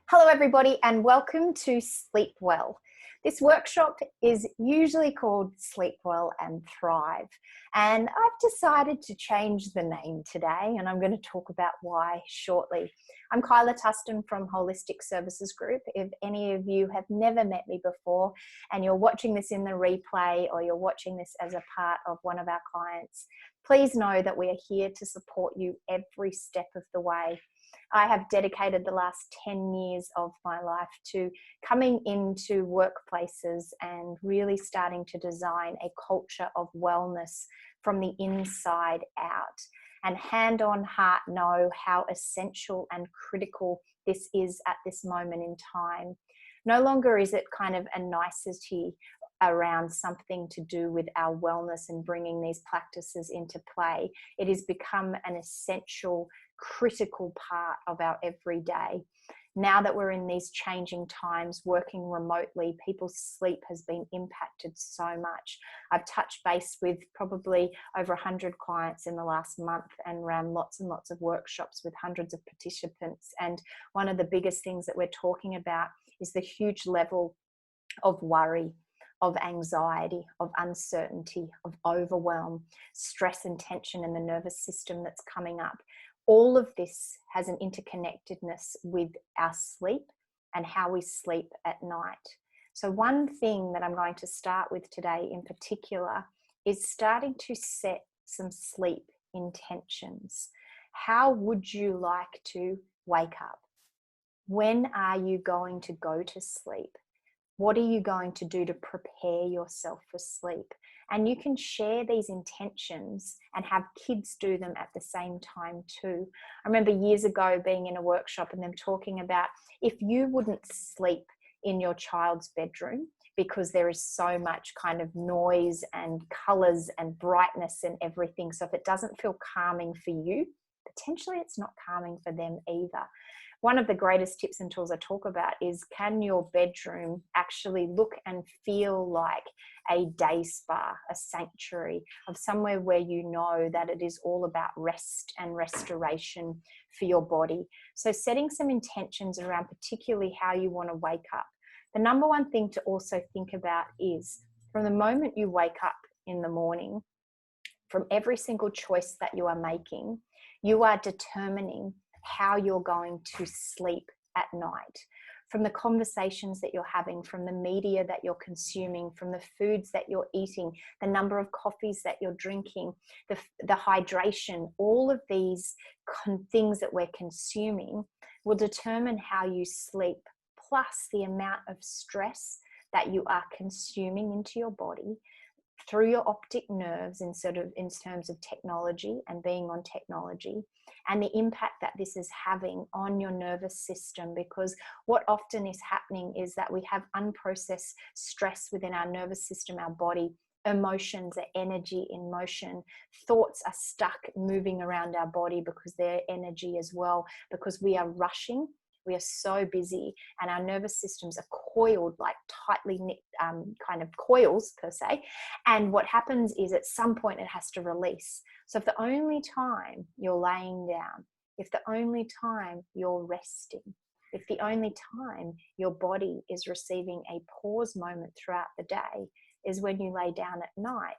Hello everybody and welcome to Sleep Well. This workshop is usually called Sleep Well and Thrive, and I've decided to change the name today, and I'm going to talk about why shortly. I'm Kyla Tustin from Holistic Services Group. If any of you have never met me before and you're watching this in the replay or you're watching this as a part of one of our clients, please know that we are here to support you every step of the way. I have dedicated the last 10 years of my life to coming into workplaces and really starting to design a culture of wellness from the inside out. And hand on heart know how essential and critical this is at this moment in time. No longer is it kind of a nicety around something to do with our wellness and bringing these practices into play. It has become an essential, critical part of our everyday. Now that we're in these changing times, working remotely, people's sleep has been impacted so much. I've touched base with probably over 100 clients in the last month and ran lots and lots of workshops with hundreds of participants. And one of the biggest things that we're talking about is the huge level of worry, of anxiety, of uncertainty, of overwhelm, stress and tension in the nervous system that's coming up. All of this has an interconnectedness with our sleep and how we sleep at night. So one thing that I'm going to start with today in particular is starting to set some sleep intentions. How would you like to wake up? When are you going to go to sleep? What are you going to do to prepare yourself for sleep? And you can share these intentions and have kids do them at the same time too. I remember years ago being in a workshop and them talking about if you wouldn't sleep in your child's bedroom because there is so much kind of noise and colors and brightness and everything. So if it doesn't feel calming for you, potentially it's not calming for them either. One of the greatest tips and tools I talk about is, can your bedroom actually look and feel like a day spa, a sanctuary of somewhere where you know that it is all about rest and restoration for your body. So setting some intentions around particularly how you want to wake up. The number one thing to also think about is from the moment you wake up in the morning, from every single choice that you are making, you are determining how you're going to sleep at night. From the conversations that you're having, from the media that you're consuming, from the foods that you're eating, the number of coffees that you're drinking, the hydration, all of these things that we're consuming will determine how you sleep, plus the amount of stress that you are consuming into your body through your optic nerves in terms of technology and being on technology, and the impact that this is having on your nervous system. Because what often is happening is that we have unprocessed stress within our nervous system, our body. Emotions are energy in motion. Thoughts are stuck moving around our body because they're energy as well, because we are rushing. We are so busy and our nervous systems are coiled, like tightly knit kind of coils per se. And what happens is at some point it has to release. So if the only time you're laying down, if the only time you're resting, if the only time your body is receiving a pause moment throughout the day is when you lay down at night,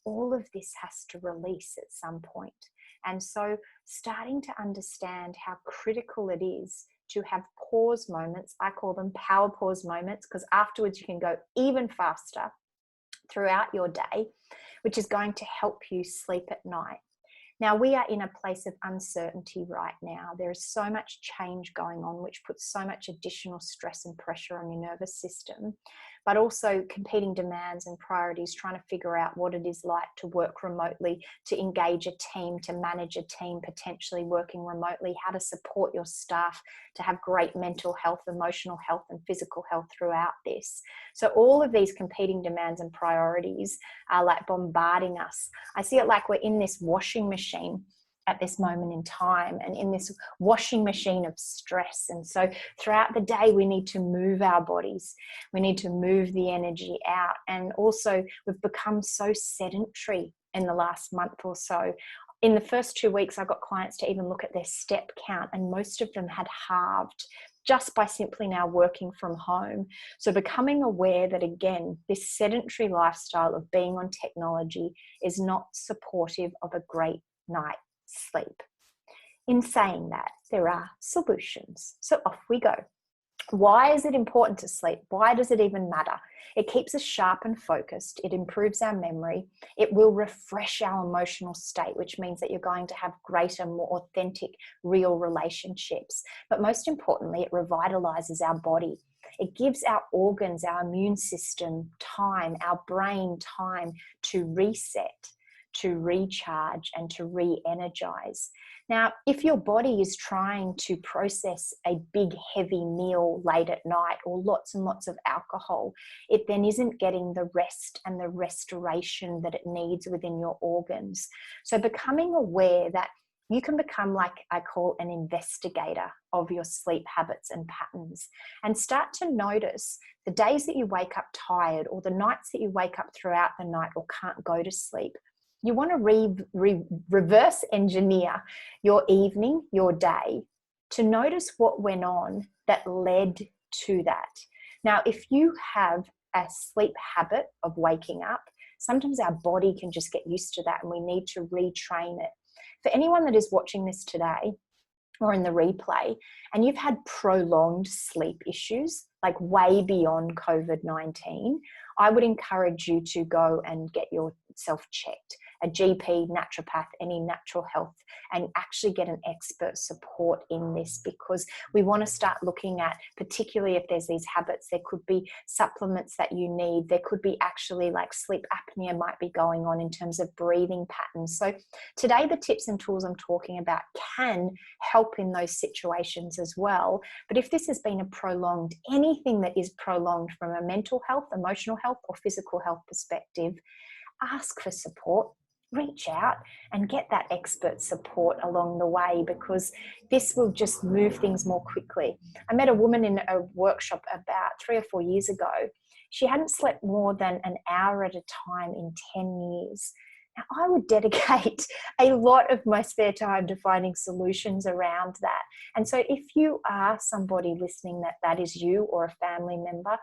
all of this has to release at some point. And so starting to understand how critical it is to have pause moments. I call them power pause moments, because afterwards you can go even faster throughout your day, which is going to help you sleep at night. Now, we are in a place of uncertainty right now. There is so much change going on, which puts so much additional stress and pressure on your nervous system, but also competing demands and priorities, trying to figure out what it is like to work remotely, to engage a team, to manage a team, potentially working remotely, how to support your staff, to have great mental health, emotional health, and physical health throughout this. So all of these competing demands and priorities are like bombarding us. I see it like we're in this washing machine at this moment in time, and in this washing machine of stress. And so throughout the day, we need to move our bodies. We need to move the energy out. And also we've become so sedentary in the last month or so. In the first 2 weeks, I got clients to even look at their step count, and most of them had halved just by simply now working from home. So becoming aware that, again, this sedentary lifestyle of being on technology is not supportive of a great night's sleep. In saying that, there are solutions. So off we go. Why is it important to sleep? Why does it even matter? It keeps us sharp and focused. It improves our memory. It will refresh our emotional state, which means that you're going to have greater, more authentic, real relationships. But most importantly, it revitalizes our body. It gives our organs, our immune system time, our brain time to reset, to recharge, and to re-energize. Now, if your body is trying to process a big, heavy meal late at night or lots and lots of alcohol, it then isn't getting the rest and the restoration that it needs within your organs. So becoming aware that you can become, like I call, an investigator of your sleep habits and patterns, and start to notice the days that you wake up tired, or the nights that you wake up throughout the night or can't go to sleep. You want to reverse engineer your evening, your day, to notice what went on that led to that. Now, if you have a sleep habit of waking up, sometimes our body can just get used to that, and we need to retrain it. For anyone that is watching this today or in the replay, and you've had prolonged sleep issues, like way beyond COVID-19, I would encourage you to go and get yourself checked, a GP, naturopath, any natural health, and actually get an expert support in this, because we want to start looking at, particularly if there's these habits, there could be supplements that you need. There could be actually like sleep apnea might be going on in terms of breathing patterns. So today, the tips and tools I'm talking about can help in those situations as well. But if this has been a prolonged, anything that is prolonged from a mental health, emotional health, or physical health perspective, ask for support. Reach out and get that expert support along the way, because this will just move things more quickly. I met a woman in a workshop about 3 or 4 years ago. She hadn't slept more than an hour at a time in 10 years. Now, I would dedicate a lot of my spare time to finding solutions around that. And so if you are somebody listening that is you or a family member,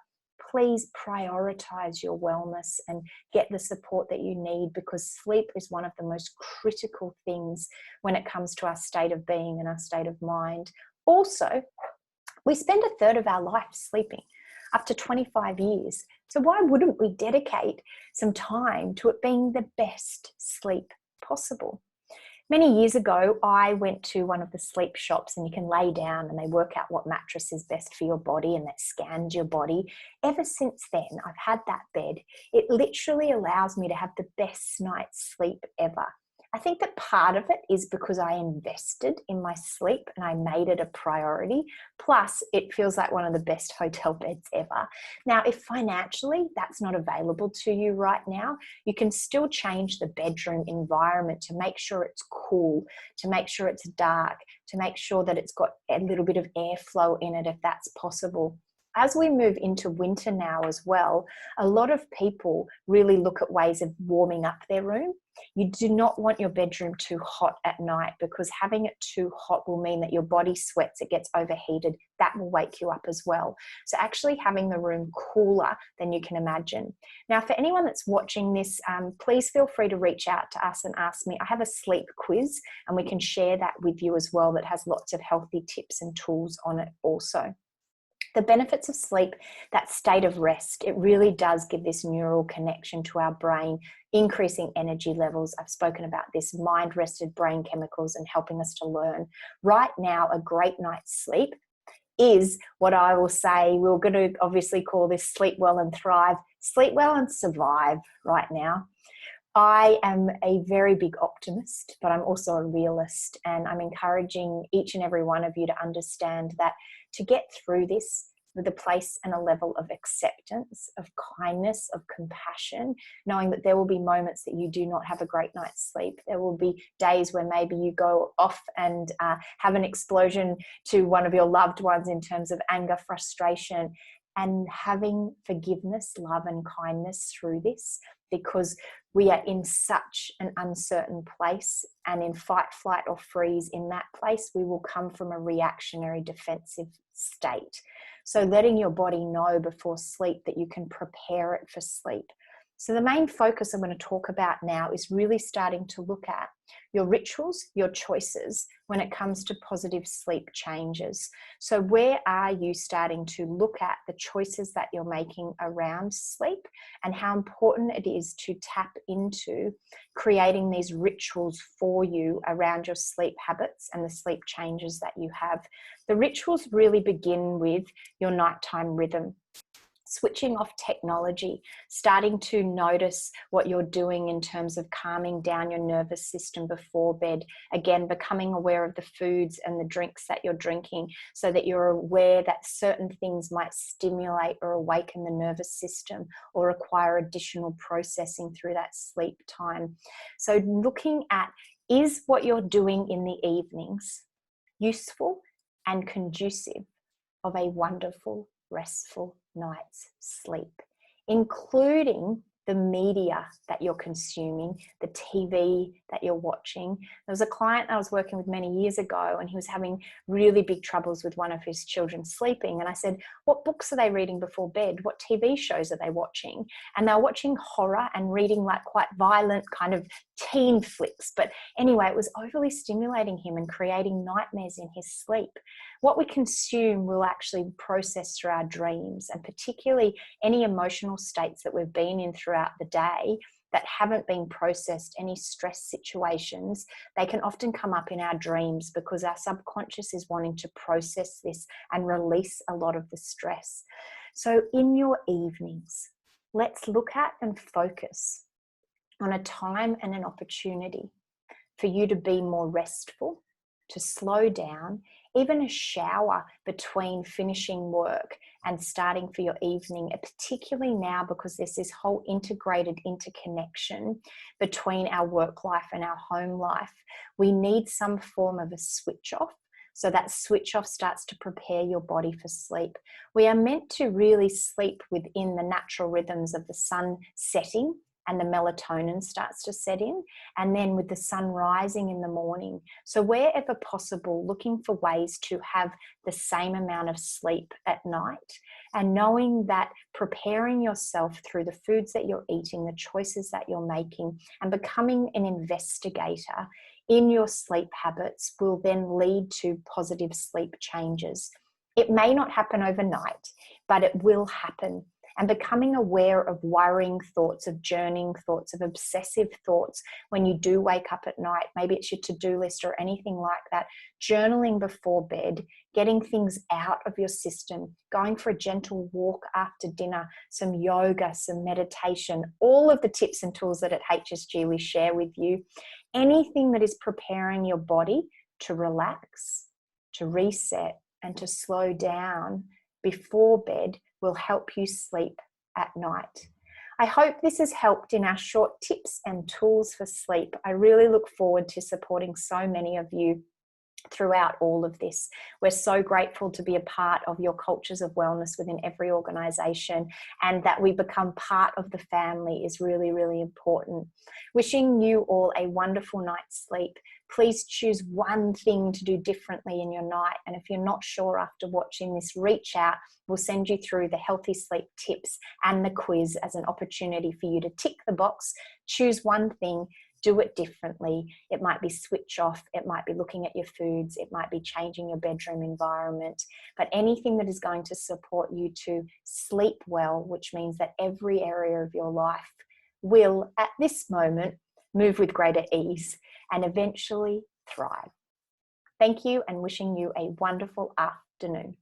please prioritize your wellness and get the support that you need, because sleep is one of the most critical things when it comes to our state of being and our state of mind. Also, we spend a third of our life sleeping, up to 25 years. So why wouldn't we dedicate some time to it being the best sleep possible? Many years ago, I went to one of the sleep shops, and you can lay down and they work out what mattress is best for your body, and that scans your body. Ever since then, I've had that bed. It literally allows me to have the best night's sleep ever. I think that part of it is because I invested in my sleep and I made it a priority. Plus, it feels like one of the best hotel beds ever. Now, if financially that's not available to you right now, you can still change the bedroom environment to make sure it's cool, to make sure it's dark, to make sure that it's got a little bit of airflow in it if that's possible. As we move into winter now as well, a lot of people really look at ways of warming up their room. You do not want your bedroom too hot at night, because having it too hot will mean that your body sweats, it gets overheated. That will wake you up as well. So actually having the room cooler than you can imagine. Now, for anyone that's watching this, please feel free to reach out to us and ask me. I have a sleep quiz, and we can share that with you as well, that has lots of healthy tips and tools on it also. The benefits of sleep, that state of rest, it really does give this neural connection to our brain, increasing energy levels. I've spoken about this, mind-rested brain chemicals, and helping us to learn. Right now, a great night's sleep is what I will say, we're going to obviously call this sleep well and thrive, sleep well and survive right now. I am a very big optimist, but I'm also a realist, and I'm encouraging each and every one of you to understand that to get through this with a place and a level of acceptance, of kindness, of compassion, knowing that there will be moments that you do not have a great night's sleep. There will be days where maybe you go off and have an explosion to one of your loved ones in terms of anger, frustration, and having forgiveness, love, and kindness through this. because we are in such an uncertain place, and in fight, flight, or freeze in that place, we will come from a reactionary defensive state. So letting your body know before sleep that you can prepare it for sleep. So the main focus I'm going to talk about now is really starting to look at your rituals, your choices when it comes to positive sleep changes. So where are you starting to look at the choices that you're making around sleep, and how important it is to tap into creating these rituals for you around your sleep habits and the sleep changes that you have. The rituals really begin with your nighttime rhythm. Switching off technology, starting to notice what you're doing in terms of calming down your nervous system before bed. Again, becoming aware of the foods and the drinks that you're drinking, so that you're aware that certain things might stimulate or awaken the nervous system or require additional processing through that sleep time. So looking at, is what you're doing in the evenings useful and conducive of a wonderful, restful night's sleep, including the media that you're consuming, the TV that you're watching. There was a client I was working with many years ago, and he was having really big troubles with one of his children sleeping. And I said, what books are they reading before bed? What TV shows are they watching? And they were watching horror and reading like quite violent kind of teen flicks. But anyway, it was overly stimulating him and creating nightmares in his sleep. What we consume will actually process through our dreams, and particularly any emotional states that we've been in throughout the day that haven't been processed, any stress situations, they can often come up in our dreams because our subconscious is wanting to process this and release a lot of the stress. So in your evenings, let's look at and focus on a time and an opportunity for you to be more restful, to slow down. Even a shower between finishing work and starting for your evening, particularly now because there's this whole integrated interconnection between our work life and our home life. We need some form of a switch off. So that switch off starts to prepare your body for sleep. We are meant to really sleep within the natural rhythms of the sun setting, and the melatonin starts to set in, and then with the sun rising in the morning. So wherever possible, looking for ways to have the same amount of sleep at night, and knowing that preparing yourself through the foods that you're eating, the choices that you're making, and becoming an investigator in your sleep habits will then lead to positive sleep changes. It may not happen overnight, but it will happen. And becoming aware of worrying thoughts, of journeying thoughts, of obsessive thoughts when you do wake up at night, maybe it's your to-do list or anything like that, journaling before bed, getting things out of your system, going for a gentle walk after dinner, some yoga, some meditation, all of the tips and tools that at HSG we share with you. Anything that is preparing your body to relax, to reset, and to slow down before bed will help you sleep at night. I hope this has helped in our short tips and tools for sleep. I really look forward to supporting so many of you throughout all of this. We're so grateful to be a part of your cultures of wellness within every organization, and that we become part of the family is really, really important. Wishing you all a wonderful night's sleep. Please choose one thing to do differently in your night. And if you're not sure after watching this, reach out. We'll send you through the healthy sleep tips and the quiz as an opportunity for you to tick the box, choose one thing, do it differently. It might be switch off, it might be looking at your foods, it might be changing your bedroom environment, but anything that is going to support you to sleep well, which means that every area of your life will, at this moment, move with greater ease and eventually thrive. Thank you, and wishing you a wonderful afternoon.